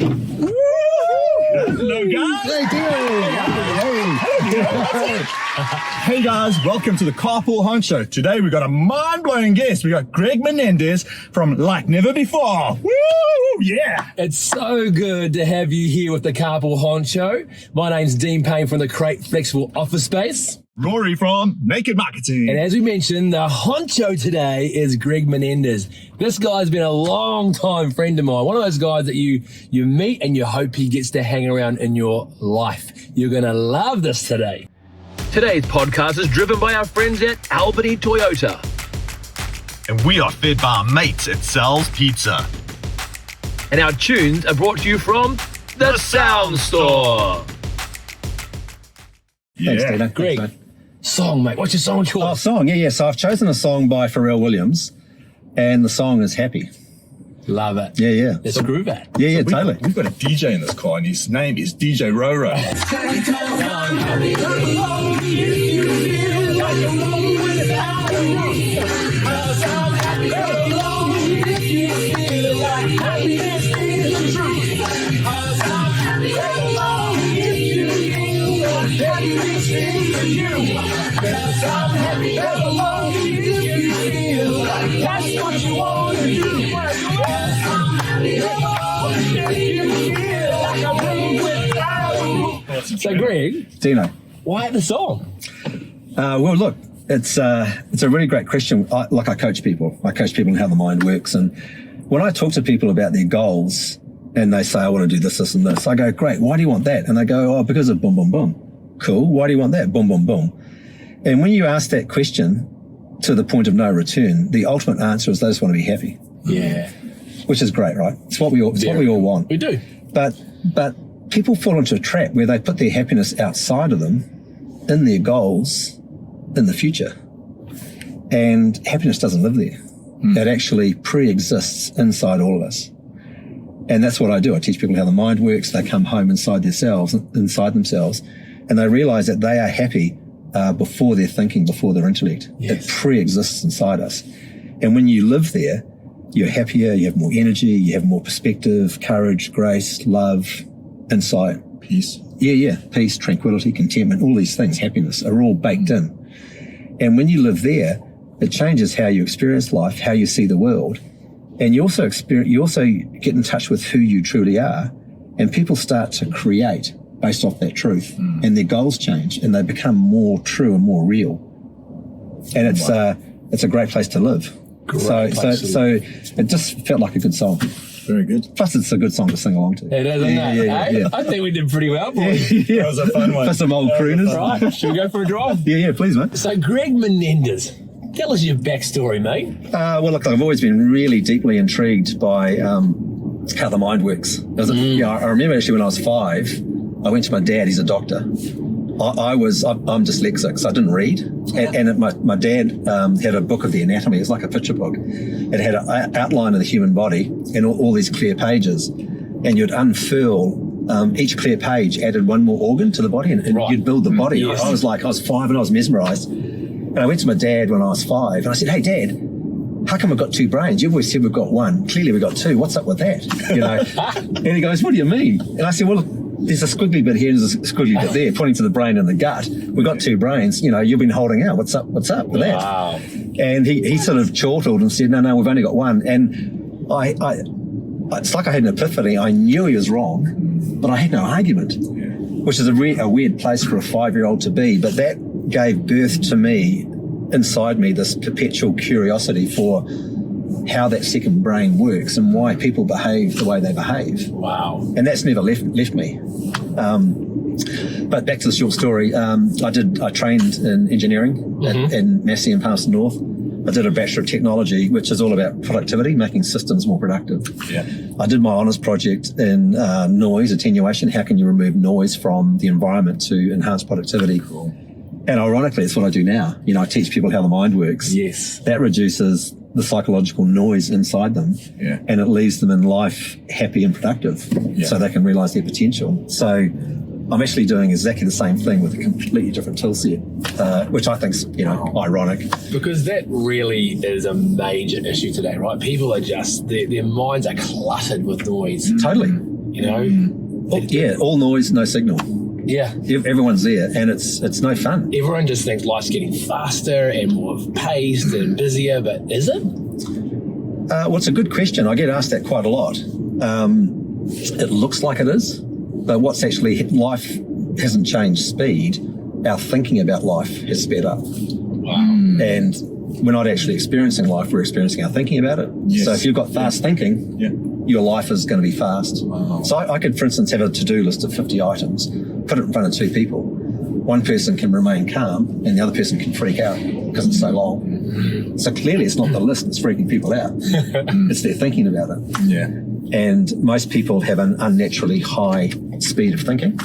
Hello, guys. Hey, guys. Welcome to the Carpool Honcho. Today, we've got a mind-blowing guest. We got Greg Menendez from Like Never Before. Woo! Yeah. It's so good to have you here with the Carpool Honcho. My name's Dean Payne from the Crate Flexible Office Space. Rory from Naked Marketing. And as we mentioned, the honcho today is Greg Menendez. This guy's been a long time friend of mine. One of those guys that you meet and you hope he gets to hang around in your life. You're going to love this today. Today's podcast is driven by our friends at Albany Toyota. And we are fed by our mates at Sal's Pizza. And our tunes are brought to you from the Sound Store. Thanks, Yeah. Dana. Greg, Thanks, mate. song, mate. What's your song choice? Oh, song. Yeah. So I've chosen a song by Pharrell Williams, and the song is Happy. Love it. Yeah. Let's groove it. Yeah, totally. We've got a DJ in this car, and his name is DJ Roro. So, Greg, Dino. why the song? Well, look, it's a really great question. I coach people. I coach people on how the mind works. And when I talk to people about their goals and they say, I want to do this, this, and this, I go, great. Why do you want that? And they go, oh, because of boom, boom, boom. Cool. Why do you want that? Boom, boom, boom. And when you ask that question to the point of no return, the ultimate answer is they just want to be happy. Yeah. Which is great, right? It's what we all want. We do. But people fall into a trap where they put their happiness outside of them, in their goals, in the future. And happiness doesn't live there. It actually pre-exists inside all of us. And that's what I do. I teach people how the mind works. They come home inside themselves, and they realize that they are happy before their thinking, before their intellect. Yes. It pre-exists inside us. And when you live there, you're happier, you have more energy, you have more perspective, courage, grace, love, insight. Peace. Yeah. Peace, tranquility, contentment, all these things, happiness, are all baked in. And when you live there, it changes how you experience life, how you see the world. And you also get in touch with who you truly are. And people start to create based off that truth. And their goals change and they become more true and more real. And it's a great place to live. So it just felt like a good song. Very good. Plus, it's a good song to sing along to. It is, isn't it? Yeah. I think we did pretty well, boys. Yeah. That was a fun one. For some old crooners. Right, should we go for a drive? Yeah, please, mate. So, Greg Menendez, tell us your backstory, mate. Well, look, I've always been really deeply intrigued by how the mind works. I remember actually when I was 5, I went to my dad. He's a doctor. I'm dyslexic, so I didn't read. And my dad had a book of the anatomy. It was like a picture book. It had an outline of the human body and all these clear pages. And you'd unfurl each clear page, added one more organ to the body, and you'd build the body. Yes. I was 5 and I was mesmerized. And I went to my dad when I was 5 and I said, hey, Dad, how come I've got 2 brains? You've always said we've got one. Clearly we've got 2. What's up with that? And he goes, what do you mean? And I said, well, look, there's a squiggly bit here and there's a squiggly bit there, pointing to the brain and the gut. We've got 2 brains. You've been holding out. What's up with that? Wow. And he sort of chortled and said, no, we've only got one. And it's like I had an epiphany. I knew he was wrong, but I had no argument, which is a weird place for a 5-year-old to be. But that gave birth to me, inside me, this perpetual curiosity for how that second brain works and why people behave the way they behave. Wow. And that's never left me. But back to the short story, I trained in engineering in Massey and Palmerston North. I did a Bachelor of Technology, which is all about productivity, making systems more productive. Yeah. I did my honours project in noise attenuation. How can you remove noise from the environment to enhance productivity? Cool. And ironically, it's what I do now. I teach people how the mind works. Yes. That reduces the psychological noise inside them, and it leaves them in life happy and productive, so they can realise their potential. So I'm actually doing exactly the same thing with a completely different tool set, which I think's ironic. Because that really is a major issue today, right? People are just, their minds are cluttered with noise. Totally. you know? Yeah, all noise, no signal. Yeah. Everyone's there, and it's no fun. Everyone just thinks life's getting faster and more paced and busier, but is it? Well, it's a good question. I get asked that quite a lot. It looks like it is, but what's actually, life hasn't changed speed. Our thinking about life has sped up. Wow. And we're not actually experiencing life, we're experiencing our thinking about it. Yes. So if you've got fast thinking, your life is going to be fast. Wow. So I could, for instance, have a to-do list of 50 items, put it in front of two people. One person can remain calm and the other person can freak out because it's so long. So clearly it's not the list that's freaking people out. It's their thinking about it. Yeah. And most people have an unnaturally high speed of thinking,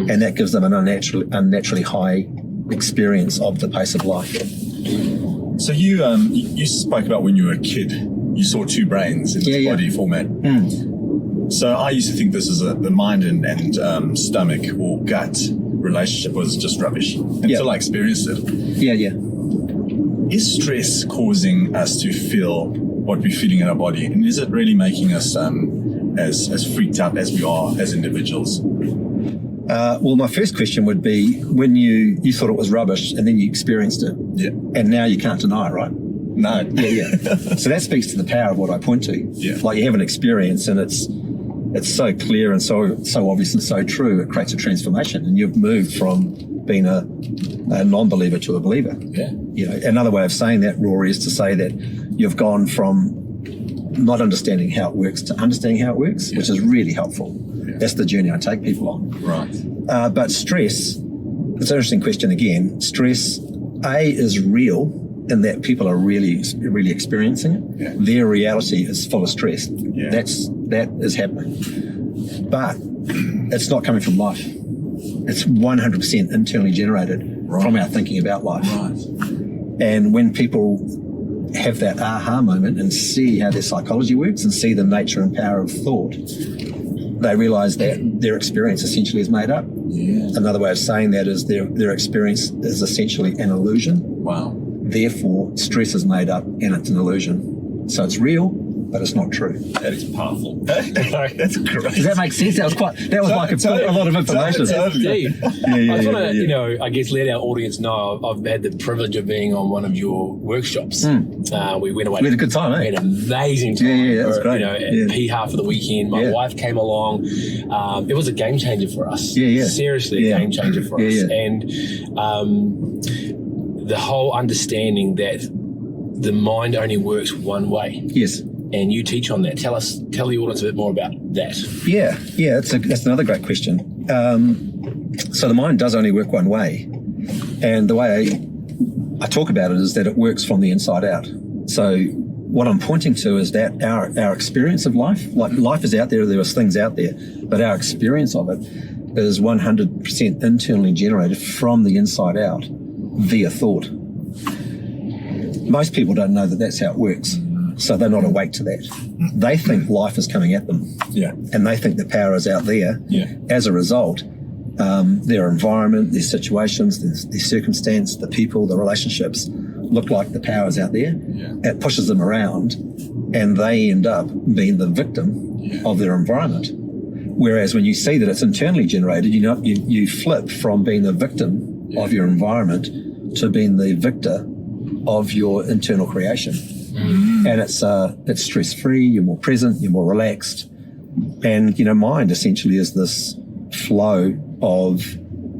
and that gives them an unnaturally high experience of the pace of life. So you spoke about when you were a kid, you saw two brains in this body format. So I used to think this is the mind and stomach or gut relationship was just rubbish until I experienced it. Yeah. Is stress causing us to feel what we're feeling in our body, and is it really making us as freaked out as we are as individuals? Well, my first question would be, when you thought it was rubbish and then you experienced it, and now you can't deny it, right? No. Yeah. So that speaks to the power of what I point to. Yeah. Like, you have an experience and it's so clear and so obvious and so true, it creates a transformation, and you've moved from being a non-believer to a believer. Yeah. You know, another way of saying that, Rory, is to say that you've gone from not understanding how it works to understanding how it works, which is really helpful. Yeah. That's the journey I take people on. Right. But stress, it's an interesting question again. Stress, is real in that people are really, really experiencing it. Yeah. Their reality is full of stress. Yeah. That is happening. But it's not coming from life. It's 100% internally generated from our thinking about life. Right. And when people have that aha moment and see how their psychology works and see the nature and power of thought, they realize that their experience essentially is made up. Yeah. Another way of saying that is their experience is essentially an illusion. Wow. Therefore, stress is made up and it's an illusion. So it's real, but it's not true. That is powerful. That's great. Does that make sense? That was a lot of information. Totally. I just want to, I guess, let our audience know I've had the privilege of being on one of your workshops. We went away. We had a good time, eh? We had an amazing time. Yeah, that was great. At P-Half for the weekend. My wife came along. It was a game changer for us. Yeah. Seriously, a game changer for us. Yeah. And the whole understanding that the mind only works one way. Yes. And you teach on that. Tell the audience a bit more about that. Yeah, that's another great question. So the mind does only work one way, and the way I talk about it is that it works from the inside out. So what I'm pointing to is that our experience of life, like life is out there is things out there, but our experience of it is 100% internally generated from the inside out via thought. Most people don't know that that's how it works. So they're not awake to that. They think life is coming at them. Yeah. And they think the power is out there. Yeah. As a result, their environment, their situations, their circumstance, the people, the relationships look like the power is out there. Yeah. It pushes them around and they end up being the victim of their environment. Whereas when you see that it's internally generated, you flip from being the victim of your environment to being the victor of your internal creation. And it's stress-free, you're more present, you're more relaxed. And, mind essentially is this flow of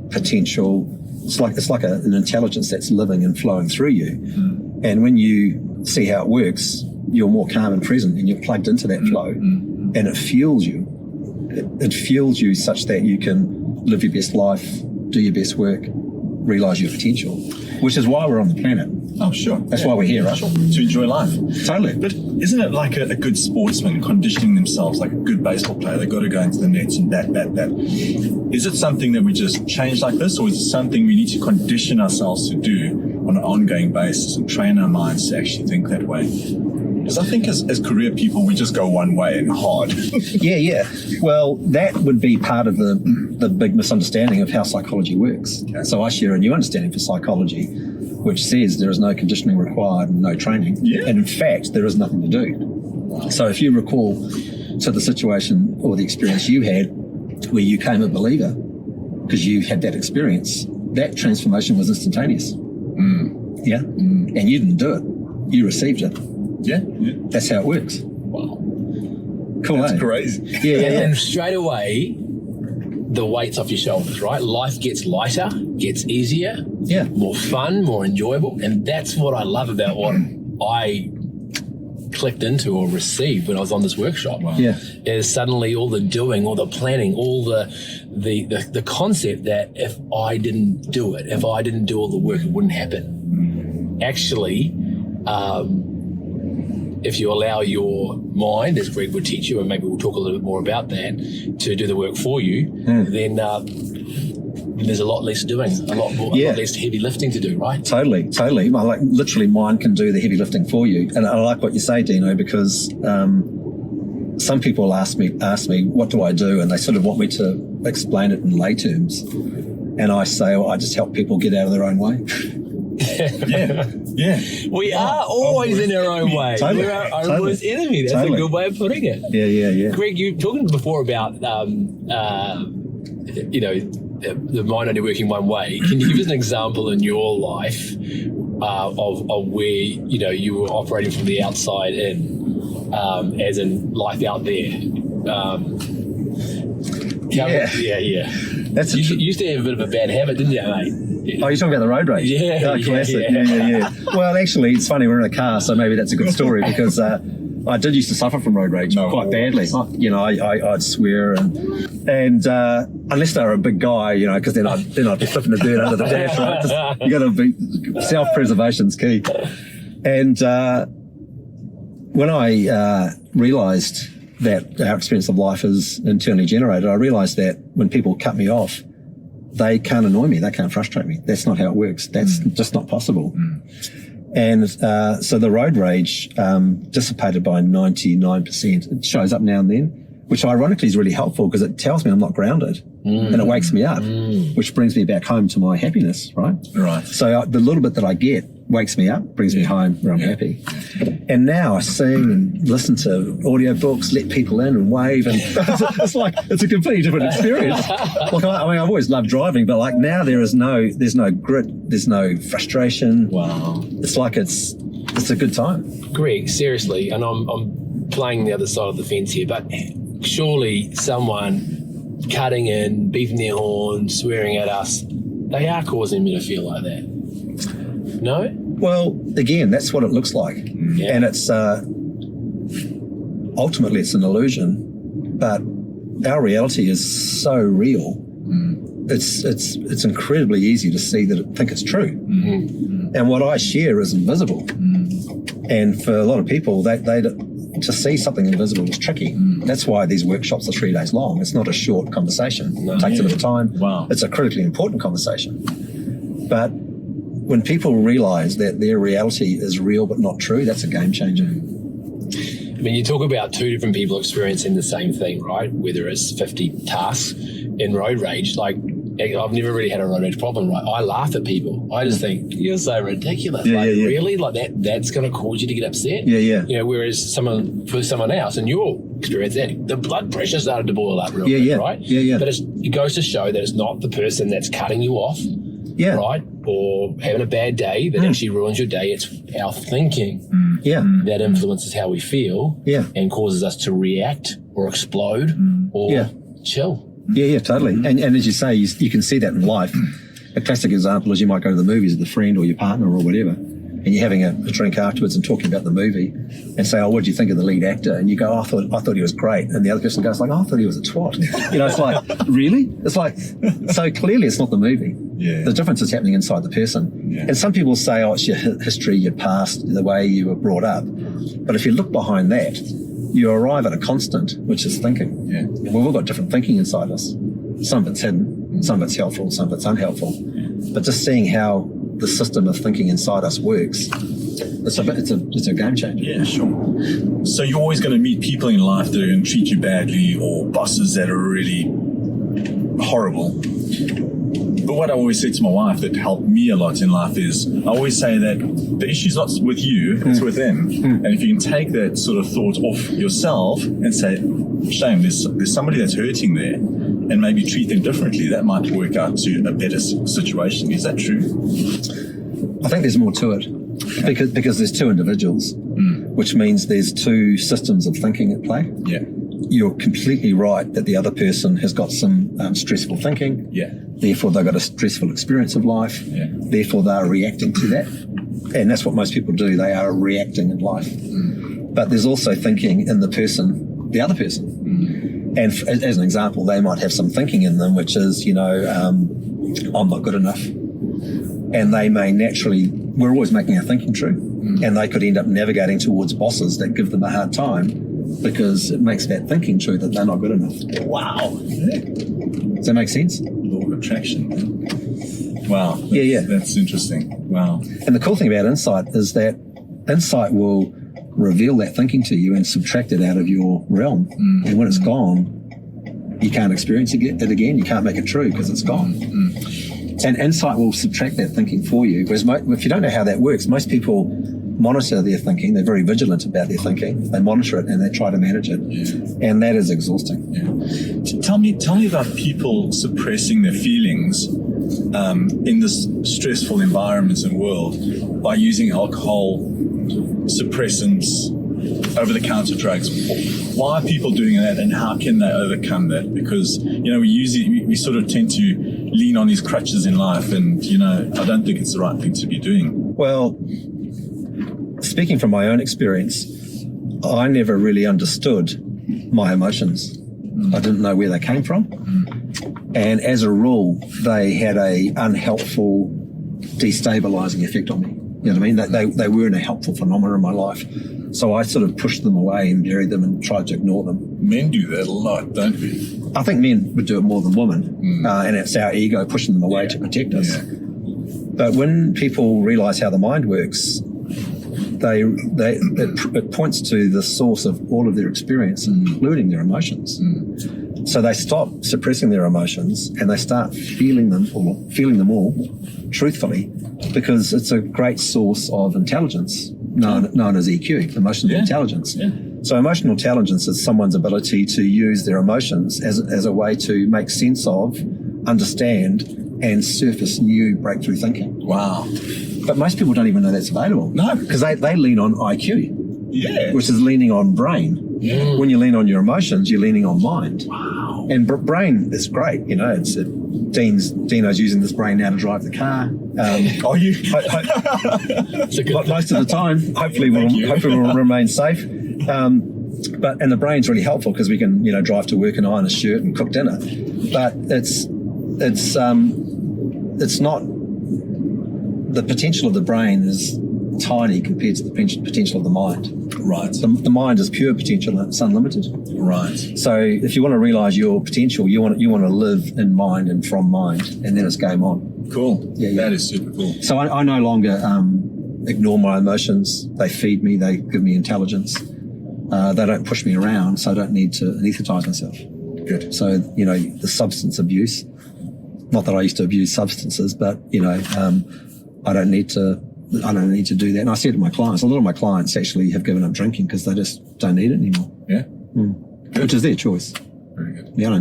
potential. It's like an intelligence that's living and flowing through you. And when you see how it works, you're more calm and present and you're plugged into that flow and it fuels you. It fuels you such that you can live your best life, do your best work, realize your potential, which is why we're on the planet. Oh, sure. That's why we're here, right? Sure. To enjoy life. Totally. But isn't it like a good sportsman conditioning themselves like a good baseball player? They've got to go into the nets and bat. Is it something that we just change like this, or is it something we need to condition ourselves to do on an ongoing basis and train our minds to actually think that way? Because I think as career people, we just go one way and hard. Yeah. Well, that would be part of the big misunderstanding of how psychology works. Okay. So I share a new understanding for psychology, which says there is no conditioning required and no training. Yeah. And in fact, there is nothing to do. Wow. So if you recall to the situation or the experience you had where you came a believer because you had that experience, that transformation was instantaneous. Yeah? And you didn't do it. You received it. Yeah. That's how it works. Wow. Cool, That's eh? crazy. Yeah. And straight away, the weight's off your shoulders, right? Life gets lighter, gets easier, more fun, more enjoyable. And that's what I love about what I clicked into or received when I was on this workshop. Wow. Yeah. Is suddenly all the doing, all the planning, all the concept that if I didn't do it, if I didn't do all the work, it wouldn't happen. Actually, if you allow your mind, as Greg would teach you, and maybe we'll talk a little bit more about that, to do the work for you, then there's a lot less doing, a lot less heavy lifting to do, right? Totally. Like literally mind can do the heavy lifting for you. And I like what you say, Dino, because some people ask me, what do I do? And they sort of want me to explain it in lay terms. And I say, well, I just help people get out of their own way. Yeah. We are always in our own way. Totally. We're our own worst enemy. That's a good way of putting it. Yeah. Greg, you were talking before about, the mind only working one way. Can you give us an example in your life of where, you were operating from the outside in, as in life out there? Yeah. You used to have a bit of a bad habit, didn't you, mate? Oh, you're talking about the road rage? Yeah. Oh, classic. Yeah. Well, actually, it's funny, we're in a car, so maybe that's a good story because I did used to suffer from road rage quite badly. I'd swear and unless they were a big guy, because then I'd be flipping the dirt under the dash, right? You got to be, self-preservation's key. And when I realised that our experience of life is internally generated, I realised that when people cut me off, they can't annoy me, they can't frustrate me. That's not how it works. That's just not possible. And so the road rage dissipated by 99%. It shows up now and then, which ironically is really helpful because it tells me I'm not grounded and it wakes me up, which brings me back home to my happiness, right? Right. So the little bit that I get wakes me up, brings me home where I'm happy. And now I sing and listen to audiobooks, let people in and wave, and it's a completely different experience. Like I've always loved driving, but like now there's no grit, there's no frustration. Wow. It's like it's a good time. Greg, seriously, and I'm playing the other side of the fence here, but surely someone cutting in, beeping their horn, swearing at us, they are causing me to feel like that. No? Well, again, that's what it looks like. And it's ultimately it's an illusion, but our reality is so real. It's incredibly easy to see think it's true. And what I share is invisible. And for a lot of people, they to see something invisible is tricky. That's why these workshops are 3 days long. It's not a short conversation. It takes a bit of time. Wow. It's a critically important conversation. But when people realize that their reality is real but not true, that's a game changer. I mean, you talk about two different people experiencing the same thing, right? Whether it's 50 tasks in road rage, like I've never really had a road rage problem, right? I laugh at people. I just think, you're so ridiculous. Really? Like that's going to cause you to get upset? Yeah. Whereas for someone else, in your experience, the blood pressure started to boil up real quick, right? Yeah. But it goes to show that it's not the person that's cutting you off, right? Or having a bad day that actually ruins your day. It's our thinking that influences how we feel and causes us to react or explode or chill. Yeah, totally. And as you say, you can see that in life. A classic example is you might go to the movies with a friend or your partner or whatever, and you're having a drink afterwards and talking about the movie and say, oh, what did you think of the lead actor? And you go, oh, I thought he was great. And the other person goes like, oh, I thought he was a twat. It's like, really? It's like, so clearly it's not the movie. Yeah. The difference is happening inside the person. Yeah. And some people say, oh, it's your history, your past, the way you were brought up. But if you look behind that, you arrive at a constant, which is thinking. Yeah. We've all got different thinking inside us. Some of it's hidden, some of it's helpful, some of it's unhelpful. But just seeing how the system of thinking inside us works, it's a game changer. Yeah, sure. So you're always going to meet people in life that are going to treat you badly, or bosses that are really horrible. But what I always say to my wife that helped me a lot in life is I always say that the issue's not with you, it's with them. And if you can take that sort of thought off yourself and say, shame, there's somebody that's hurting there, and maybe treat them differently, that might work out to a better situation. Is that true? I think there's more to it because there's two individuals, which means there's two systems of thinking at play. Yeah. You're completely right that the other person has got some stressful thinking. Yeah. Therefore, they've got a stressful experience of life. Yeah. Therefore, they're reacting to that. And that's what most people do. They are reacting in life. But there's also thinking in the other person. And as an example, they might have some thinking in them, which is, I'm not good enough. And they may naturally, we're always making our thinking true. And they could end up navigating towards bosses that give them a hard time because it makes that thinking true that they're not good enough. Wow. Does that make sense? Law of attraction. Wow. Yeah. That's interesting. Wow. And the cool thing about insight is that insight will reveal that thinking to you and subtract it out of your realm. And when it's gone, you can't experience it again. You can't make it true because it's gone. And insight will subtract that thinking for you. Whereas if you don't know how that works, most people monitor their thinking. They're very vigilant about their thinking. They monitor it and they try to manage it. Yeah. And that is exhausting. Yeah. Tell me about people suppressing their feelings in this stressful environments and world by using alcohol, suppressants, over-the-counter drugs. Why are people doing that, and how can they overcome that? Because we sort of tend to lean on these crutches in life, and I don't think it's the right thing to be doing. Well, speaking from my own experience, I never really understood my emotions. I didn't know where they came from. And as a rule, they had a unhelpful, destabilizing effect on me. You know what I mean? They weren't a helpful phenomenon in my life. So I sort of pushed them away and buried them and tried to ignore them. Men do that a lot, don't we? I think men would do it more than women. And it's our ego pushing them away to protect us. Yeah. But when people realize how the mind works, it points to the source of all of their experience, including their emotions. So they stop suppressing their emotions and they start feeling them all truthfully, because it's a great source of intelligence known as EQ, emotional intelligence. Yeah. So emotional intelligence is someone's ability to use their emotions as a way to make sense of, understand, and surface new breakthrough thinking. Wow. But most people don't even know that's available. No. Because they lean on IQ. Yeah. Which is leaning on brain. Yeah. When you lean on your emotions, you're leaning on mind. Wow. And brain is great. Dino's using this brain now to drive the car. Are you? Most of the time, hopefully we'll remain safe. And the brain's really helpful because we can, drive to work and iron a shirt and cook dinner. But it's not. The potential of the brain is tiny compared to the potential of the mind. Right. The mind is pure potential and it's unlimited. Right. So if you want to realize your potential, you want to live in mind and from mind, and then it's game on. Cool. Yeah. That is super cool. So I no longer ignore my emotions. They feed me. They give me intelligence. They don't push me around, so I don't need to anesthetize myself. Good. So, the substance abuse, not that I used to abuse substances, but, I don't need to do that. And I said to my clients, a lot of my clients actually have given up drinking because they just don't need it anymore. Yeah. Which is their choice. Very good. Yeah, I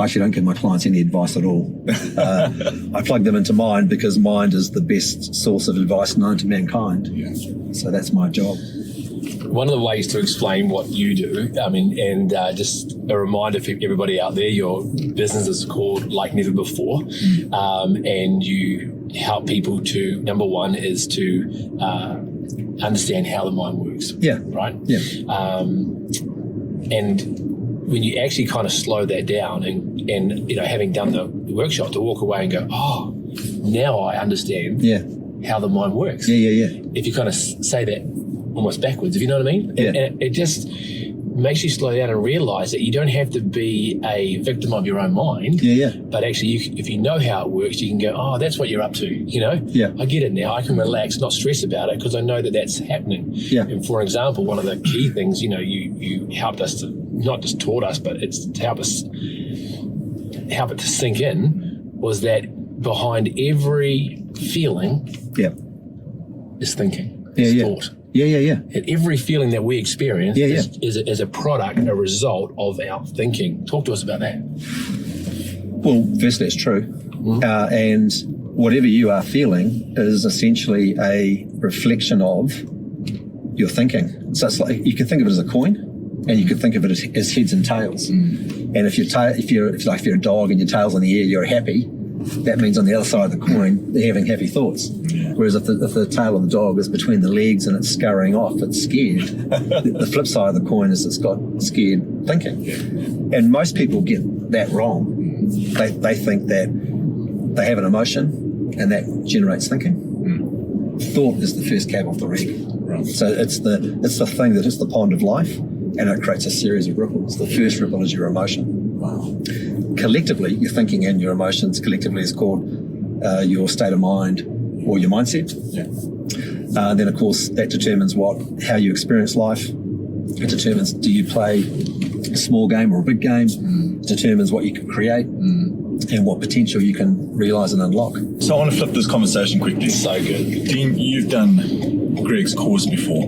actually don't give my clients any advice at all. I plug them into mind because mind is the best source of advice known to mankind. Yeah. So that's my job. One of the ways to explain what you do, and just a reminder for everybody out there, your business is called Like Never Before, and you help people to, number one is to understand how the mind works. Yeah. Right? Yeah. And when you actually kind of slow that down and having done the workshop, to walk away and go, oh, now I understand how the mind works. Yeah. If you kind of say that almost backwards, if you know what I mean? Yeah. And it just makes you slow down and realize that you don't have to be a victim of your own mind. Yeah. But actually, if you know how it works, you can go, oh, that's what you're up to, Yeah. I get it now. I can relax, not stress about it because I know that that's happening. Yeah. And for example, one of the key things, you helped us to, not just taught us, but it's to help it to sink in, was that behind every feeling Yeah. is thinking, Yeah, is yeah. thought. Yeah. And every feeling that we experience Yeah, is a product, a result of our thinking. Talk to us about that. Well, firstly, it's true. And whatever you are feeling is essentially a reflection of your thinking. So it's like, you can think of it as a coin, and you could think of it as heads and tails. And if you're a dog and your tail's in the air, you're happy. That means on the other side of the coin, they're having happy thoughts. Whereas if the tail of the dog is between the legs and it's scurrying off, it's scared. The flip side of the coin is it's got scared thinking. And most people get that wrong. They think that they have an emotion and that generates thinking. Thought is the first cab off the rank. Right. So it's the thing that hits the pond of life, and it creates a series of ripples. The first ripple is your emotion. Wow. Collectively, your thinking and your emotions collectively is called your state of mind or your mindset. Yeah. Then, of course, that determines how you experience life. It determines, do you play a small game or a big game? It determines what you can create and what potential you can realise and unlock. So I want to flip this conversation quickly. So good. Dean, you've done Greg's course before.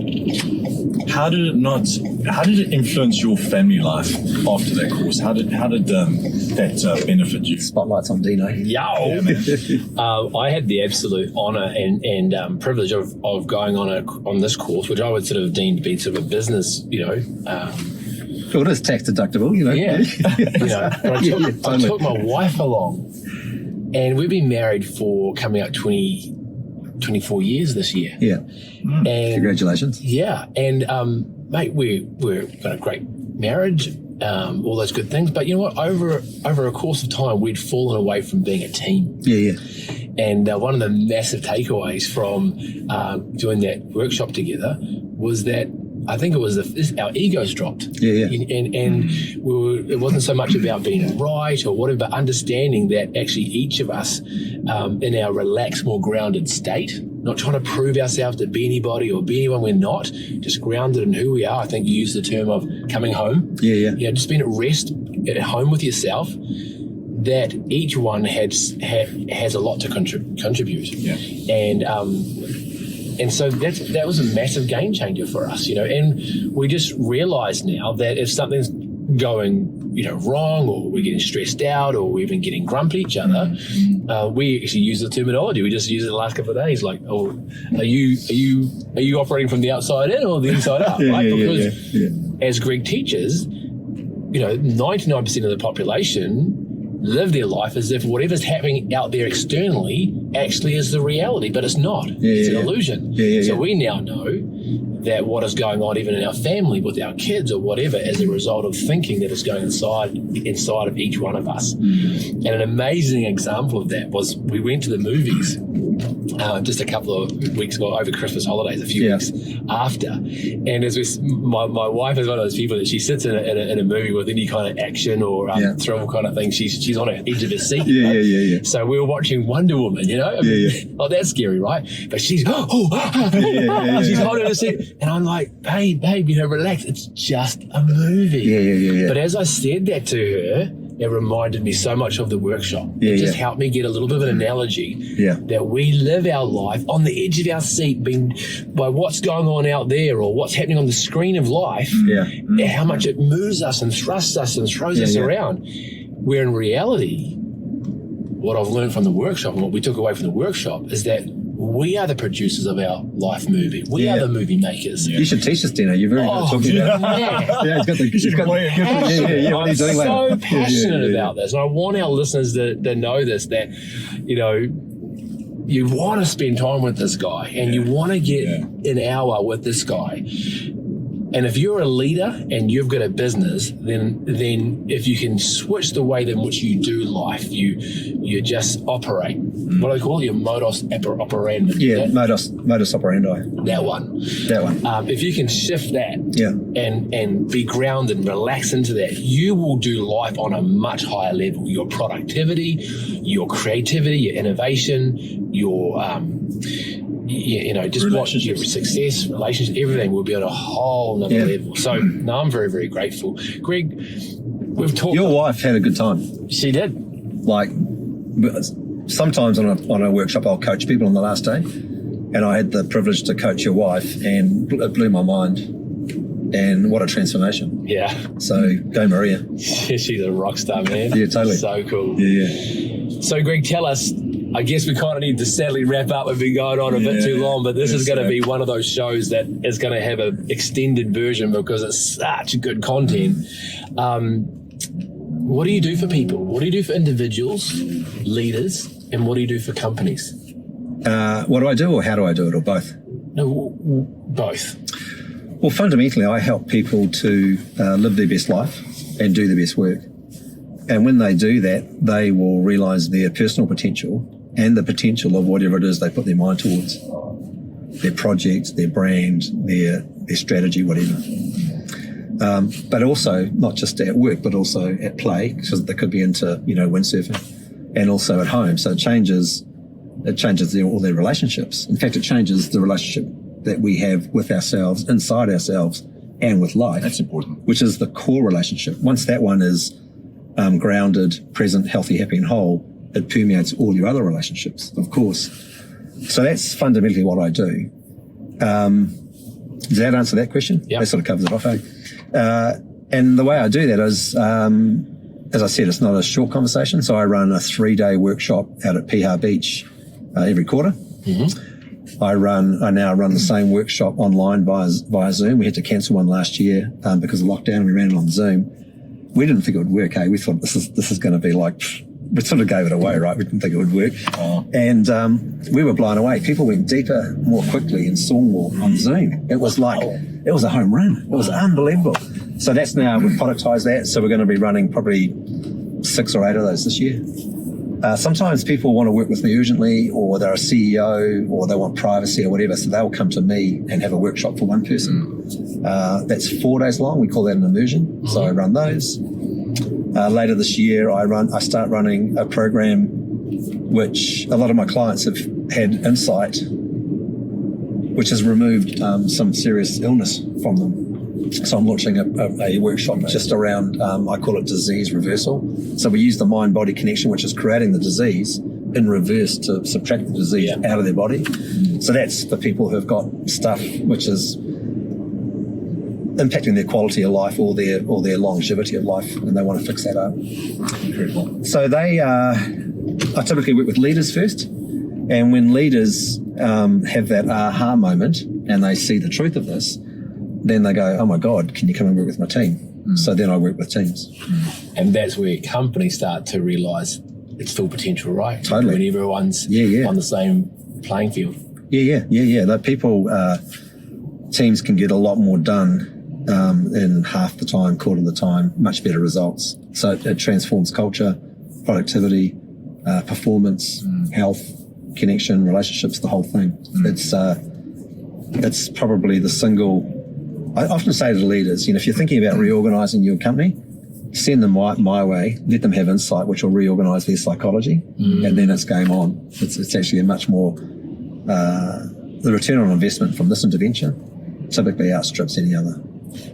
How did it influence your family life after that course? How did that benefit you? Spotlights on Dino. Yo! Man. I had the absolute honour and privilege of going on this course, which I would sort of deem to be sort of a business, Well, it is tax deductible, Yeah. I totally. took my wife along, and we've been married for coming up 24 years this year. Yeah. And Congratulations. yeah, and mate, we're got a great marriage, all those good things. But you know what? Over a course of time, we'd fallen away from being a team. Yeah. And one of the massive takeaways from doing that workshop together was that I think it was our egos dropped. Yeah. And it wasn't so much about being right or whatever, but understanding that actually each of us in our relaxed, more grounded state, not trying to prove ourselves to be anybody or be anyone we're not, just grounded in who we are. I think you used the term of coming home. Yeah. Just being at rest, at home with yourself, that each one has a lot to contribute. Yeah. And so that was a massive game changer for us, and we just realize now that if something's going, wrong, or we're getting stressed out, or we're even getting grumpy at each other, we actually use the terminology. We just used it the last couple of days, like, oh, are you operating from the outside in or the inside out? Right? Because as Greg teaches, 99% of the population live their life as if whatever's happening out there externally actually is the reality, but it's not. It's an illusion. So we now know that what is going on even in our family with our kids or whatever is a result of thinking that is going inside of each one of us. And an amazing example of that was we went to the movies just a couple of weeks ago over Christmas holidays, a few weeks after. And as my wife is one of those people that she sits in a movie with any kind of action or thrill kind of thing. She's on the edge of her seat. Yeah. So we were watching Wonder Woman, Oh, that's scary, right? But she's she's holding her seat. And I'm like, babe, relax. It's just a movie. Yeah. But as I said that to her, it reminded me so much of the workshop. It just helped me get a little bit of an analogy that we live our life on the edge of our seat by what's going on out there or what's happening on the screen of life, how much it moves us and thrusts us and throws us around. Where in reality, what I've learned from the workshop and what we took away from the workshop is that we are the producers of our life movie. We are the movie makers. You should teach us, Dino. You're very good at talking about it. He's got the I'm so passionate about this. And I want our listeners to know this, that, you want to spend time with this guy and you want to get an hour with this guy. And if you're a leader and you've got a business, then if you can switch the way in which you do life, you just operate. What do they call it? Your modus operandi. Yeah, modus operandi. That one. If you can shift that and be grounded and relax into that, you will do life on a much higher level. Your productivity, your creativity, your innovation, your just watch your success, relationships, everything will be on a whole nother level. So, no, I'm very, very grateful. Greg, we've talked. Your wife had a good time. She did. Like, sometimes on a workshop, I'll coach people on the last day. And I had the privilege to coach your wife, and it blew my mind. And what a transformation. Yeah. So go Maria. She's a rock star, man. Yeah, totally. So cool. Yeah. So Greg, tell us, I guess we kind of need to sadly wrap up. We've been going on a bit too long, but this is going to be one of those shows that is going to have an extended version because it's such good content. What do you do for people? What do you do for individuals, leaders, and what do you do for companies? What do I do, or how do I do it, or both? No, both. Well, fundamentally, I help people to live their best life and do their best work. And when they do that, they will realise their personal potential and the potential of whatever it is they put their mind towards. Their project, their brand, their strategy, whatever. But also, not just at work, but also at play, because they could be into, windsurfing, and also at home. So it changes all their relationships. In fact, it changes the relationship that we have with ourselves, inside ourselves, and with life. That's important. Which is the core relationship. Once that one is grounded, present, healthy, happy, and whole, it permeates all your other relationships, of course. So that's fundamentally what I do. Does that answer that question? Yeah. That sort of covers it off, eh? And the way I do that is, as I said, it's not a short conversation. So I run a 3-day workshop out at Piha Beach every quarter. Mm-hmm. I now run the same workshop online via Zoom. We had to cancel one last year because of lockdown. We ran it on Zoom. We didn't think it would work. We thought this is going to be like, we sort of gave it away, right? We didn't think it would work. Oh. And we were blown away. People went deeper more quickly and saw more on Zoom. It was like, it was a home run. It was unbelievable. So that's now, we've productized that. So we're going to be running probably 6 or 8 of those this year. Sometimes people want to work with me urgently, or they're a CEO, or they want privacy or whatever. So they'll come to me and have a workshop for one person. That's 4 days long. We call that an immersion. So I run those. Later this year, I start running a program which a lot of my clients have had insight, which has removed some serious illness from them. So I'm launching a workshop just around, I call it disease reversal. So we use the mind-body connection, which is creating the disease, in reverse to subtract the disease out of their body. So that's for people who've got stuff which is impacting their quality of life or their longevity of life, and they want to fix that up. Incredible. So I typically work with leaders first, and when leaders have that aha moment and they see the truth of this, then they go, oh my God, can you come and work with my team? So then I work with teams. And that's where companies start to realise its full potential, right? Totally. When everyone's on the same playing field. Yeah. Like teams can get a lot more done in half the time, quarter of the time, much better results. So it transforms culture, productivity, performance, health, connection, relationships, the whole thing. It's probably the single. I often say to the leaders, if you're thinking about reorganizing your company, send them my way, let them have insight, which will reorganize their psychology, and then it's game on. It's actually a much more, the return on investment from this intervention typically outstrips any other.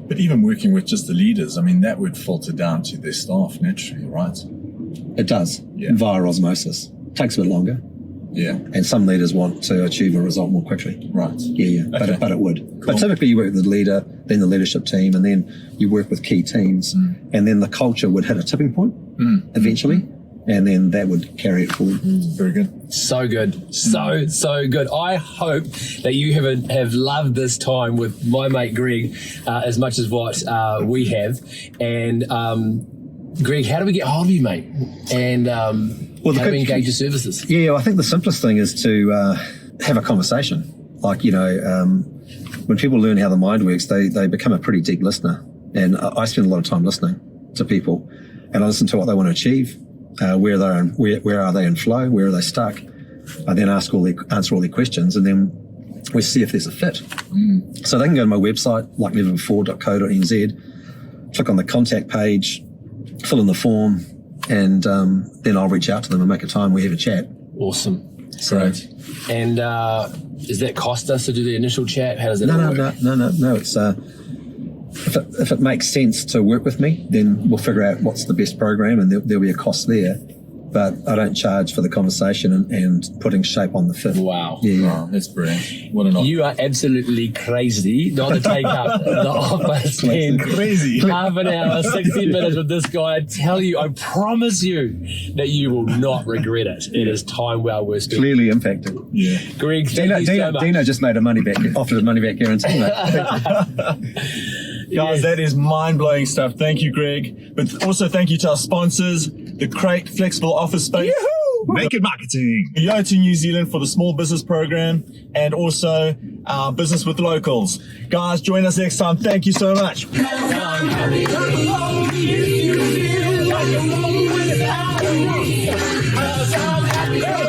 But even working with just the leaders, that would filter down to their staff naturally, right? It does, via osmosis. Takes a bit longer. Yeah. And some leaders want to achieve a result more quickly. Right. Yeah. Okay. But it would. Cool. But typically you work with the leader, then the leadership team, and then you work with key teams. And then the culture would hit a tipping point eventually. And then that would carry it forward. Very good. So good. So good. I hope that you have loved this time with my mate Greg as much as what we have. And Greg, how do we get hold of you, mate? And how do we engage your services? Yeah, I think the simplest thing is to have a conversation. Like, when people learn how the mind works, they become a pretty deep listener. And I spend a lot of time listening to people, and I listen to what they want to achieve. Where are they in flow? Where are they stuck? I then answer all their questions, and then we see if there's a fit. So they can go to my website, likelevelbefore.co.nz, click on the contact page, fill in the form, and then I'll reach out to them and make a time we have a chat. Awesome. Great. And does that cost us to do the initial chat? How does that work? No. It's if it makes sense to work with me, then we'll figure out what's the best program, and there'll be a cost there. but I don't charge for the conversation and putting shape on the fit. Wow. Yeah. Oh, that's brilliant. What an offer. You are absolutely crazy not to take up the offer. Spend Crazy. half an hour, 60 minutes with this guy. I tell you, I promise you that you will not regret it. It is time well worth spent. Clearly impacted. Yeah. Greg, thank you so much. Dino just made offered a money back guarantee. Mate. Guys, that is mind-blowing stuff. Thank you, Greg. But also thank you to our sponsors, the Crate Flexible Office Space, Naked Marketing. Yota New Zealand for the small business program, and also our Business with Locals. Guys, join us next time. Thank you so much. I'm happy.